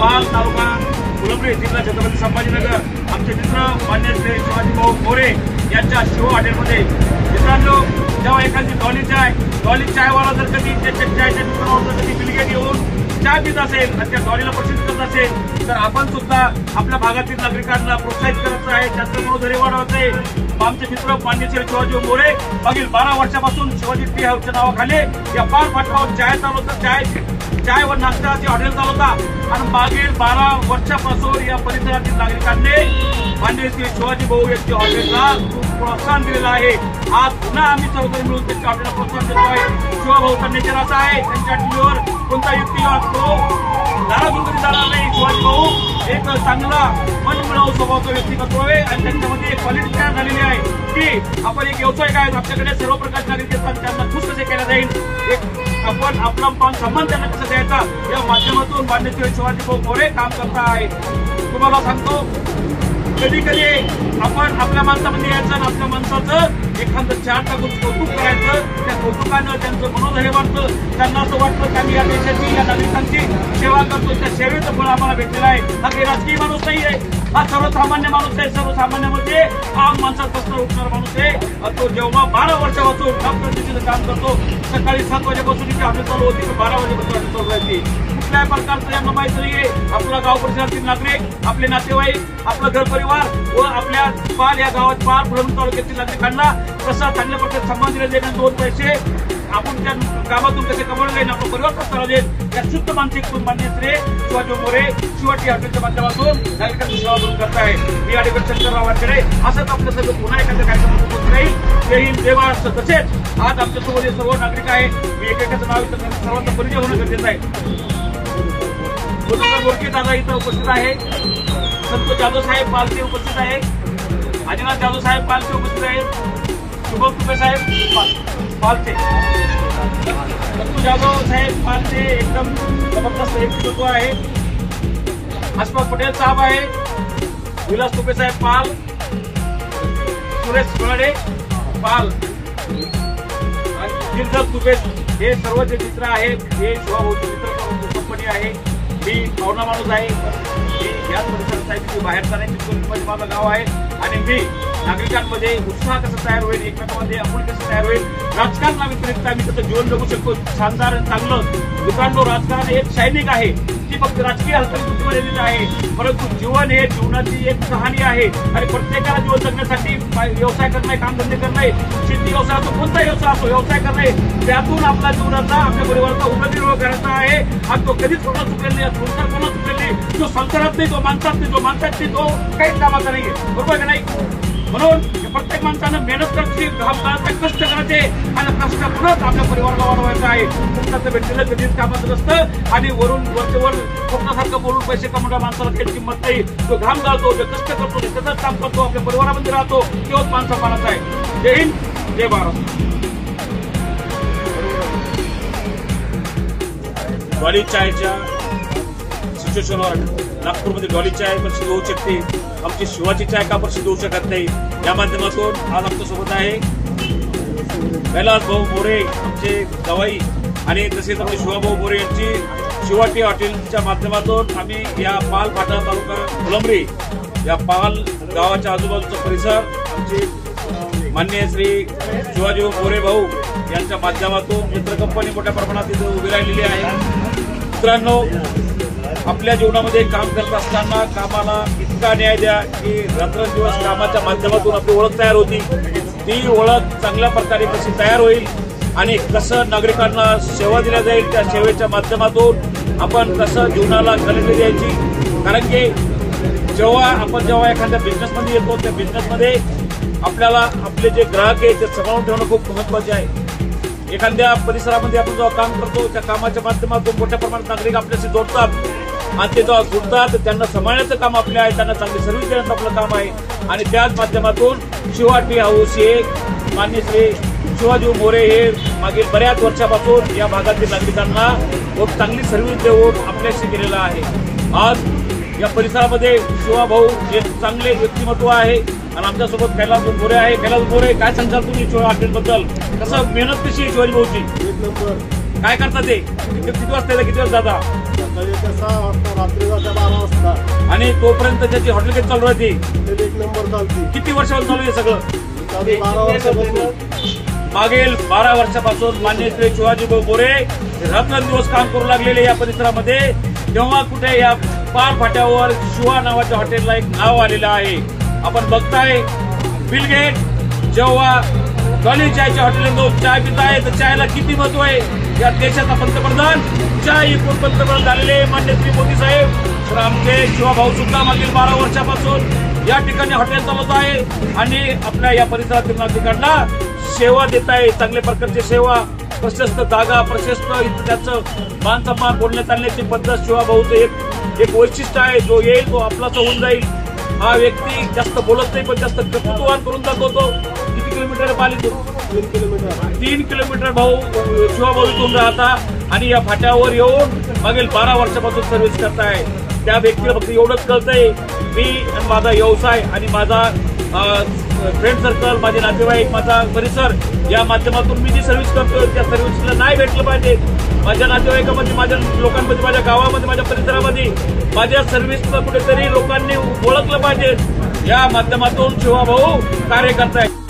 पाल तालुका फुलंब्री जिल्हा छत्रपती संभाजीनगर आमचे मित्र मान्य श्री शिवाजी भाऊ मोरे यांच्या शिव हॉटेलमध्ये मित्रांनो, जेव्हा एखादी डॉली चायवाला जर कधी त्याच्या चायच्या दुकानावर जर कधी बिलगेट येऊन चाय पित असेल आणि त्या डॉलीला प्रसिद्ध करत असेल तर आपण सुद्धा आपल्या भागातील नागरिकांना प्रोत्साहित करायचं आहे, त्यांचं मनोधैर्य वाढवायचं आहे। आमचे मित्र मान्य श्री शिवाजी मोरे मागील 12 वर्षापासून शिवाजी टी हाऊसच्या नावाखाली या पाल फाटावर चाय चालवतात, चाय व नाश्त्याचे हॉटेल चालवतात आणि मागील 12 वर्षापासून या परिसरातील नागरिकांनी मान्य श्री शिवाजी भाऊ यांच्या हॉटेलला प्रोत्साहन दिलेलं आहे। आज पुन्हा आम्ही सर्वजण मिळून त्यांच्या हॉटेलला प्रोत्साहन देतो आहे। शिवाभाऊचा नेचर असा आहे, त्यांच्या टीव्हीवर कोणता युक्तिवाद तो नाराजून कधी जाणार नाही। शिवाजी भाऊ एक चांगला मनमिळावू स्वभावाचा व्यक्तिमत्व आहे आणि त्यांच्यामध्ये एक क्वालिटी तयार झालेली आहे की आपण एक व्यावसायिक आहेत, आपल्याकडे सर्व प्रकारचे नागरिक असतात, त्यांना खुश कसे केलं जाईल, एक आपण आपला मान सन्मान त्यांना कसा द्यायचा या माध्यमातून मान्य शिवाजी भाऊ मोरे काम करता आहे। तुम्हाला सांगतो, कधी कधी आपण आपल्या माणसामध्ये यायचं आणि आपल्या माणसाचं एखादं चार टाकून कौतुक करायचं, त्या कौतुकानं त्यांचं मनोधैर्य वाढतं, त्यांना असं वाटतं की आम्ही या देशाची या नागरिकांची सेवा करतो, त्या सेवेचं फळ आम्हाला भेटलेलं आहे। हा काही राजकीय माणूस नाही आहे, हा सर्वसामान्य माणूस आहे, सर्वसामान्यामध्ये आम माणसापासून उठणारा माणूस आहे। तो जेव्हा 12 वर्षापासून डॉक्टरचं काम करतो, सकाळी 7 वाजेपासून इथे हॉटेल चालू होती, 12 वाजेपासून हॉटेल चालू राहायची। कुठल्याही प्रकारचं यांना माहिती नाहीये आपला गाव परिसरातील नागरिक, आपले नातेवाईक, आपलं घर परिवार व आपल्या पाल या गावात पाल फुलंब्री तालुक्यातील नागरिकांना कसा चांगल्या प्रकारे सन्मान दिला जाईल, 2 पैसे आपण त्या गावातून कसे कमवले जाईल, आपलं परिवार कसं चालू जाईल, या शुद्ध मानसिकतून मान्य श्री शिवाजी मोरे शिवाटी हॉटेलच्या माध्यमातून नागरिकांची सेवा करून करत आहे। मी ॲडव्होकेट शंकरराव वानखेडे असंच आपलं सगळं पुन्हा एखाद्या कार्यक्रमात उपस्थित राहील। जय हिंद, जय महाराष्ट्र। तसेच आज आमच्यासोबत सर्व नागरिक आहे, मी एकेकाचं नाव इथं सर्वांचा परिचय होणं गरजेचं आहे। गोरके दादा इथं उपस्थित आहे, संतोष जाधव साहेब पालचे उपस्थित आहे, आदिनाथ जाधव साहेब पालचे उपस्थित आहेत, शुभम तुपे साहेब पालचे, संतोष जाधव साहेब पालचे एकदम जबरदस्त व्यक्तित्व आहे, आसपास पटेल साहेब आहे, विलास तुपे साहेब पाल, सुरेश गोळे पाल आणि गिरधर तुपे, हे सर्व जे मित्र आहेत हे शिवाभाऊचे मित्र कंपनी आहे। मी पाहुणा माणूस आहे, मी याच परिसरात आहे, मी बाहेरचा नाही, चिंचोलीमध्ये माझं गाव आहे आणि मी नागरिकांमध्ये उत्साह कसा तयार होईल, एकमेकांमध्ये आपण कसं तयार होईल, राजकारणा व्यतिरिक्त आम्ही त्याचं जीवन जगू शकतो शानदार आणि चांगलं। मित्रांनो, राजकारण एक सैनिक आहे, ती फक्त राजकीय हालचाली बुद्धिमत्तेची आहे, परंतु जीवन हे जीवनाची एक कहाणी आहे आणि प्रत्येकाला जीवन जगण्यासाठी व्यवसाय करणे, कामधंदे करणे, शेती व्यवसाय असो, कोणता व्यवसाय असो, व्यवसाय करणे, त्यातून आपल्या जीवनाचा आपल्या परिवाराचा उदरनिर्वाह करायचा आहे आणि तो कधीच कोणा चुकलेला नाही, संसार कोणा चुकलेला नाही, जो संसारात नाही, तो माणसात नाही, जो माणसात नाही, तो काहीच कामाचा नाहीये, बरोबर का नाही। म्हणून प्रत्येक माणसानं मेहनत करायची, काम करायचं, कष्ट करायचे आणि कष्टातूनच आपल्या परिवाराला वाढवायचं आहे। तुमचं भेटलेलं कधीच कामाचं नसतं आणि वरून वरचेवर स्वप्नासारखं बोलून पैसे कमवणाऱ्या माणसाला काही किंमत नाही। जो घाम घालतो, जो कष्ट करतो, त्याचंच काम करतो, आपल्या परिवारामध्ये राहतो, तोच माणसा मानाचा आहे। जय हिंद, जय महाराष्ट्र। डॉली चायच्या सिच्युएशनवर नागपूरमध्ये डॉली चाय प्रसिद्ध होऊ शकते, आमची शिवाची चाय का प्रसिद्ध होऊ शकत नाही, या माध्यमातून आज आमच्यासोबत आहे कैलास भाऊ मोरे आमचे गवाई आणि तसेच आमचे शिवाभाऊ मोरे यांची शिवाटी हॉटेलच्या माध्यमातून आम्ही या पाल फाटा तालुका फुलंब्री या पाल गावाच्या आजूबाजूचा परिसर आमचे माननीय श्री शिवाजी मोरे भाऊ यांच्या माध्यमातून मित्र कंपनी मोठ्या प्रमाणात इथे उभी राहिलेली आहे। मित्रांनो, आपल्या जीवनामध्ये काम करत असताना कामाला इतका न्याय द्या की रात्रंदिवस कामाच्या माध्यमातून आपली ओळख तयार होती, ती ओळख चांगल्या प्रकारे कशी तयार होईल आणि कसं नागरिकांना सेवा दिल्या जाईल, त्या सेवेच्या माध्यमातून आपण कसं जीवनाला गती द्यायची। कारण की जेव्हा एखाद्या बिझनेसमध्ये येतो, त्या बिझनेसमध्ये आपल्याला आपले जे ग्राहक आहेत ते सांभाळून ठेवणं खूप महत्त्वाचे आहे। एखाद्या परिसरामध्ये आपण जेव्हा काम करतो, त्या कामाच्या माध्यमातून मोठ्या प्रमाणात नागरिक आपल्याशी जोडतात आणि ते जेव्हा जुडतात त्यांना सांभाळण्याचं काम आपले आहे, त्यांना चांगली सर्व्हिस देण्याचं आपलं काम आहे आणि त्याच माध्यमातून शिवाटी हाऊस हे मान्य श्री शिवाजी मोरे हे मागील बऱ्याच वर्षापासून या भागातील नागरिकांना खूप चांगली सर्व्हिस देऊन आपल्याशी गेलेला आहे। आज या परिसरामध्ये शिवाभाऊ हे चांगले व्यक्तिमत्व आहे आणि आमच्यासोबत कैलास मोरे आहे। कैलास मोरे, काय सांगताल तुम्ही शिवा हॉटेलबद्दल, कसं मेहनत कशी आहे शिवाजी भाऊची? एक नंबर। काय करतात ते किती वाजता येतात, किती वाजता जाता? सकाळी 6 वाजता, रात्री 12 वाजता आणि तोपर्यंत त्याची हॉटेल किती चालू राहते? ते 1 नंबर चालते. किती वर्षापासून चालू आहे सगळं? चालू 12 वर्षापासून. मागील 12 वर्षापासून माननीय श्री शिवाजीभाऊ गोरे रात्रंदिवस काम करू लागलेले या परिसरामध्ये. तेव्हा कुठे या पार फाट्यावर शिवा नावाच्या हॉटेलला एक नाव आलेलं आहे. आपण बघताय बिल गेट जेव्हा डॉली चायच्या हॉटेलला चाय पित आहे तर चायला किती महत्व आहे. या देशाचा पंतप्रधान चाय इकडून पंतप्रधान झालेले माननीय श्री मोदी साहेब. तर आमचे शिवाभाऊ सुद्धा मागील 12 वर्षापासून या ठिकाणी हॉटेल चालवत आहे आणि आपल्या या परिसरातील नागरिकांना सेवा देत आहे. चांगल्या प्रकारची सेवा, प्रशस्त जागा, प्रशस्त त्याचं मान सन्मान, बोलण्यात चालण्याची पद्धत शिवाभाऊचं एक वैशिष्ट्य आहे. जो येईल तो आपलाच होऊन जाईल. हा व्यक्ती जास्त बोलत नाही पण जास्त कर्तृत्ववान करून दाखवतो. किती किलोमीटर पालितून? 3 किलोमीटर. 3 किलोमीटर भाऊ शिवाभाऊ इथून राहता आणि या फाट्यावर येऊन मागील 12 वर्षापासून सर्व्हिस करताय. त्या व्यक्तीला फक्त एवढंच कळतंय मी आणि माझा व्यवसाय आणि माझा फ्रेंड सर्कल, माझे नातेवाईक, माझा परिसर या माध्यमातून मी जी सर्व्हिस करतोय त्या सर्व्हिसला नाही भेटलं पाहिजे. माझ्या नातेवाईकामध्ये, माझ्या लोकांमध्ये, माझ्या गावामध्ये, माझ्या परिसरामध्ये माझ्या सर्व्हिसला कुठेतरी लोकांनी ओळखलं पाहिजे. या माध्यमातून शिवाभाऊ कार्य करतायत.